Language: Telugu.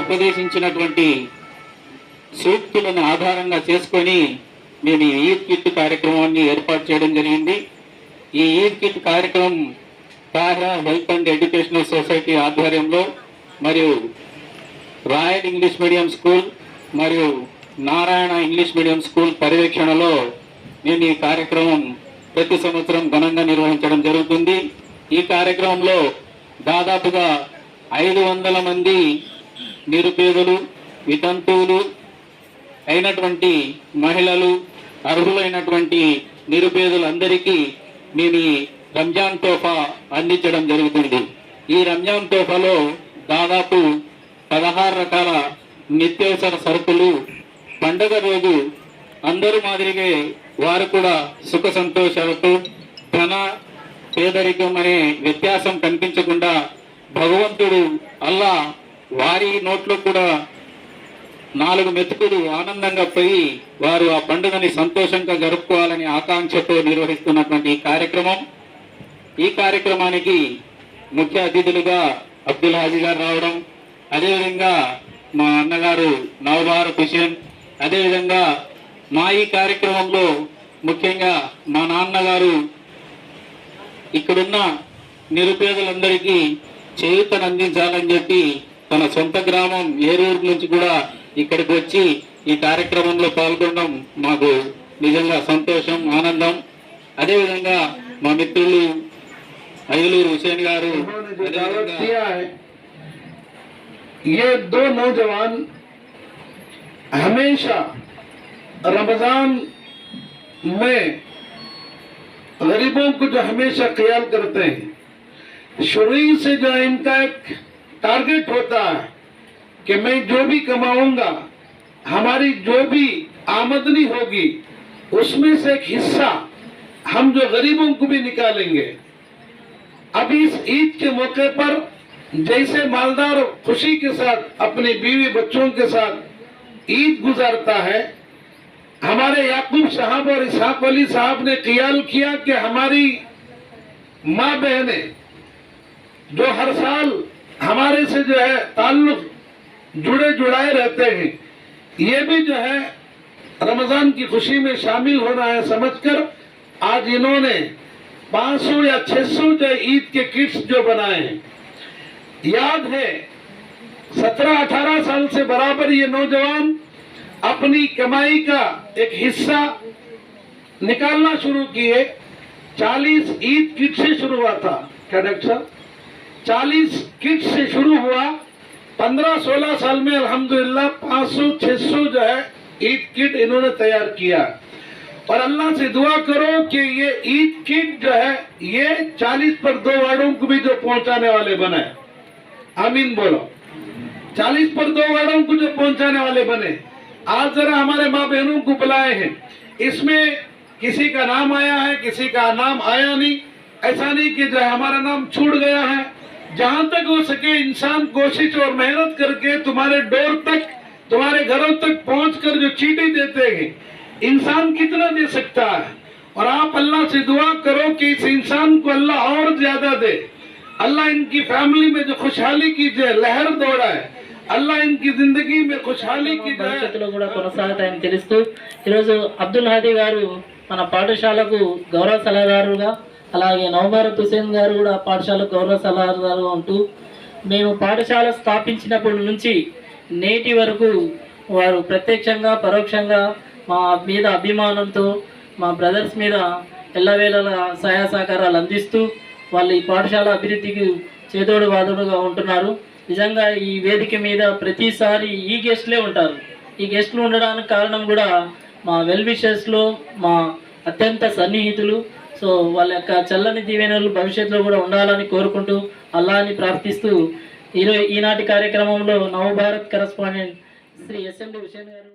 ఉపదేశించినటువంటి సూక్తులను ఆధారంగా చేసుకొని మేము ఈ ఈద్ కిట్ కార్యక్రమాన్ని ఏర్పాటు చేయడం జరిగింది. ఈ ఈద్ కిట్ కార్యక్రమం తారా హెల్త్ అండ్ ఎడ్యుకేషనల్ సొసైటీ ఆధ్వర్యంలో మరియు రాయల్ ఇంగ్లీష్ మీడియం స్కూల్ మరియు నారాయణ ఇంగ్లీష్ మీడియం స్కూల్ పర్యవేక్షణలో మేము ఈ కార్యక్రమం ప్రతి సంవత్సరం ఘనంగా నిర్వహించడం జరుగుతుంది. ఈ కార్యక్రమంలో దాదాపుగా 500 మంది నిరుపేదలు, వితంతువులు అయినటువంటి మహిళలు, అర్హులైనటువంటి నిరుపేదలందరికీ మేము ఈ రంజాన్ తోఫా అందించడం జరుగుతుంది. ఈ రంజాన్ తోఫాలో దాదాపు 16 రకాల నిత్యావసర సరుకులు పండుగ రోజు అందరూ మాదిరిగా వారు కూడా సుఖ సంతోషాలతో ధన పేదరికం అనే వ్యత్యాసం కనిపించకుండా భగవంతుడు అల్లా వారి నోట్లో కూడా 4 మెతుకులు ఆనందంగా పోయి వారు ఆ పండుగని సంతోషంగా జరుపుకోవాలని ఆకాంక్షతో నిర్వహిస్తున్నటువంటి ఈ కార్యక్రమం. ఈ కార్యక్రమానికి ముఖ్య అతిథులుగా అబ్దుల్ హాజీ గారు రావడం, అదేవిధంగా మా అన్నగారు నవభారత్ హుసేన్, అదేవిధంగా మా ఈ కార్యక్రమంలో ముఖ్యంగా మా నాన్నగారు ఇక్కడున్న నిరుపేదలందరికీ చేయూతను అందించాలని చెప్పి తన సొంత గ్రామం ఏరూరు నుంచి కూడా ఇక్కడికి వచ్చి ఈ కార్యక్రమంలో పాల్గొనడం మాకు నిజంగా సంతోషం, ఆనందం. అదేవిధంగా మా మిత్రులు ఐదులూరు హుసేన్ గారు, ये 2 नौजवान हमेशा रमजान में गरीबों को जो हमेशा ख्याल करते हैं, शुरू से जो इनका एक टारगेट होता है कि मैं जो भी कमाऊंगा, हमारी जो भी आमदनी होगी उसमें से एक हिस्सा हम जो गरीबों को भी निकालेंगे। अब इस ईद के मौके पर जैसे मालदार खुशी के साथ अपने बीवी बच्चों के साथ ईद गुजारता है, हमारे याकूब साहब और इसहाक अली साहब ने ख्याल किया कि हमारी माँ बहनें जो हर साल हमारे से जो है ताल्लुक जुड़ाए रहते हैं, ये भी जो है रमजान की खुशी में शामिल होना है समझकर आज इन्होंने 500 या 600 जो ईद के किट्स जो बनाए हैं। याद है 17-18 साल से बराबर ये नौजवान अपनी कमाई का एक हिस्सा निकालना शुरू किए। 40 ईद किट से शुरू हुआ था, क्या डॉक्टर साहब? 40 किट से शुरू हुआ। 15-16 साल में अल्हम्दुलिल्लाह 500-600 जो है ईद किट इन्होंने तैयार किया। और अल्लाह से दुआ करो कि ये ईद किट जो है ये 40 पर 2 वार्डों को भी जो पहुंचाने वाले बने। आमीन बोलो। 40 पर 2 वार्डों को जो पहुंचाने वाले बने। आज जरा हमारे माँ बहनों को बुलाए हैं, इसमें किसी का नाम आया है, किसी का नाम आया नहीं। ऐसा नहीं कि जो हमारा नाम छूट गया है। जहां तक हो सके इंसान कोशिश और मेहनत करके तुम्हारे डोर तक, तुम्हारे घरों तक पहुंचकर जो चीटी देते हैं, इंसान कितना दे सकता है। और आप अल्लाह से दुआ करो कि इस इंसान को अल्लाह और ज्यादा दे। अल्लाह इनकी फैमिली में जो खुशहाली की जो लहर दौड़ाए, అల్లా ఇన్కి జిందగీ మే ఖుషహాలీ కి భవిష్యత్తులో కూడా కొనసాగుతాయని తెలుస్తూ ఈరోజు అబ్దుల్ హాదీ గారు మన పాఠశాలకు గౌరవ సలహాదారుగా, అలాగే నవభారత్ హుసేన్ గారు కూడా పాఠశాలకు గౌరవ సలహాదారుగా ఉంటూ మేము పాఠశాల స్థాపించినప్పటి నుంచి నేటి వరకు వారు ప్రత్యక్షంగా పరోక్షంగా మా మీద అభిమానంతో మా బ్రదర్స్ మీద ఎల్లవేళలా సహాయ సహకారాలు అందిస్తూ వాళ్ళు ఈ పాఠశాల అభివృద్ధికి చేదోడు వాదోడుగా ఉంటున్నారు. నిజంగా ఈ వేదిక మీద ప్రతిసారి ఈ గెస్ట్లే ఉంటారు. ఈ గెస్ట్లు ఉండడానికి కారణం కూడా మా వెల్ విషర్స్లో మా అత్యంత సన్నిహితులు. సో వాళ్ళ యొక్క చల్లని దీవెనలు భవిష్యత్తులో కూడా ఉండాలని కోరుకుంటూ అల్లాని ప్రార్థిస్తూ ఈనాటి కార్యక్రమంలో నవభారత్ కరెస్పాండెంట్ శ్రీ ఎస్ఎండి హుసేన్ గారు